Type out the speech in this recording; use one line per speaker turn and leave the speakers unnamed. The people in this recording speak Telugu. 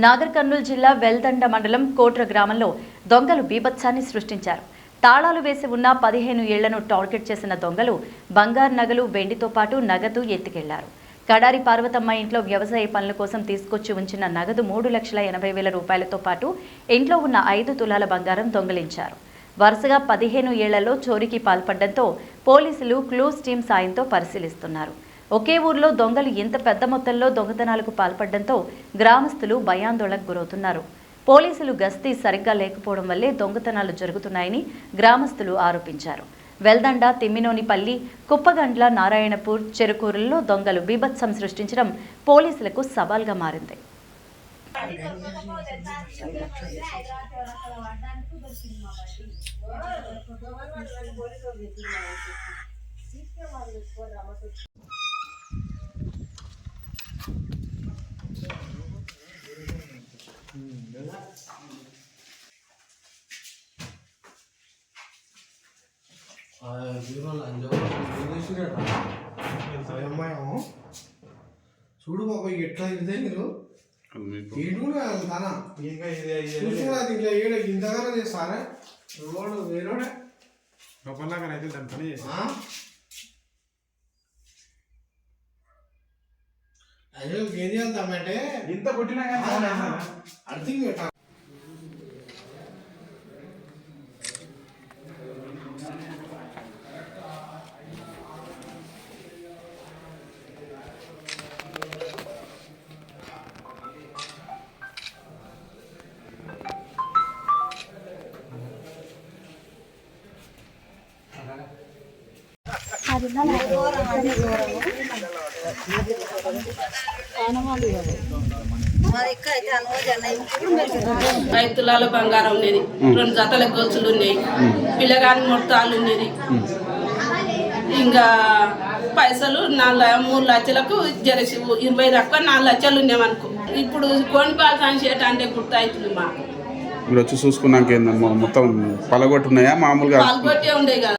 నాగర్ కర్నూలు జిల్లా వెల్దండ మండలం కోట్ర గ్రామంలో దొంగలు బీభత్సాన్ని సృష్టించారు. తాళాలు వేసి ఉన్న 15 ఏళ్లను టార్గెట్ చేసిన దొంగలు బంగారు నగలు, వెండితో పాటు నగదు ఎత్తుకెళ్లారు. కడారి పార్వతమ్మ ఇంట్లో వ్యవసాయ పనుల కోసం తీసుకొచ్చి ఉంచిన నగదు 3,80,000 రూపాయలతో పాటు ఇంట్లో ఉన్న 5 తులాల బంగారం దొంగిలించారు. వరుసగా 15 ఏళ్లలో చోరీకి పాల్పడడంతో పోలీసులు క్లూస్ టీం సాయంతో పరిశీలిస్తున్నారు. ఒకే ఊర్లో దొంగలు ఇంత పెద్ద మొత్తంలో దొంగతనాలకు పాల్పడడంతో గ్రామస్తులు భయాందోళనకు గురవుతున్నారు. పోలీసులు గస్తీ సరిగ్గా లేకపోవడం వల్లే దొంగతనాలు జరుగుతున్నాయని గ్రామస్తులు ఆరోపించారు. వెల్దండ, తిమ్మినోనిపల్లి, కుప్పగండ్ల, నారాయణపూర్, చెరుకూరుల్లో దొంగలు బీభత్సం సృష్టించడం పోలీసులకు సవాల్గా మారింది.
చూడు బాబా ఎట్లా ఇదే మీరు ఇంతగానే చేస్తారా వేరే
అయితే దాని పని
అయ్యో ఏం చేద్దామంటే
ఇంత కొట్టినా కానీ
అర్థం పెట్టా.
తులాల బంగారం ఉన్నది, 2 జతల గొలుసులు ఉన్నాయి, పిల్లగాని ముడతాలు ఉన్నది. ఇంకా పైసలు 3 లక్షలకు జరసి 20 తక్కువ 4 లక్షలు ఉన్నామనుకో. ఇప్పుడు కోని పాలు చేయటం గుర్తవుతుంది మాకు.
మీరు వచ్చి చూసుకున్నాక మొత్తం పలగొట్టున్నాయా? మామూలుగా
పలగొట్టే ఉండే కదా.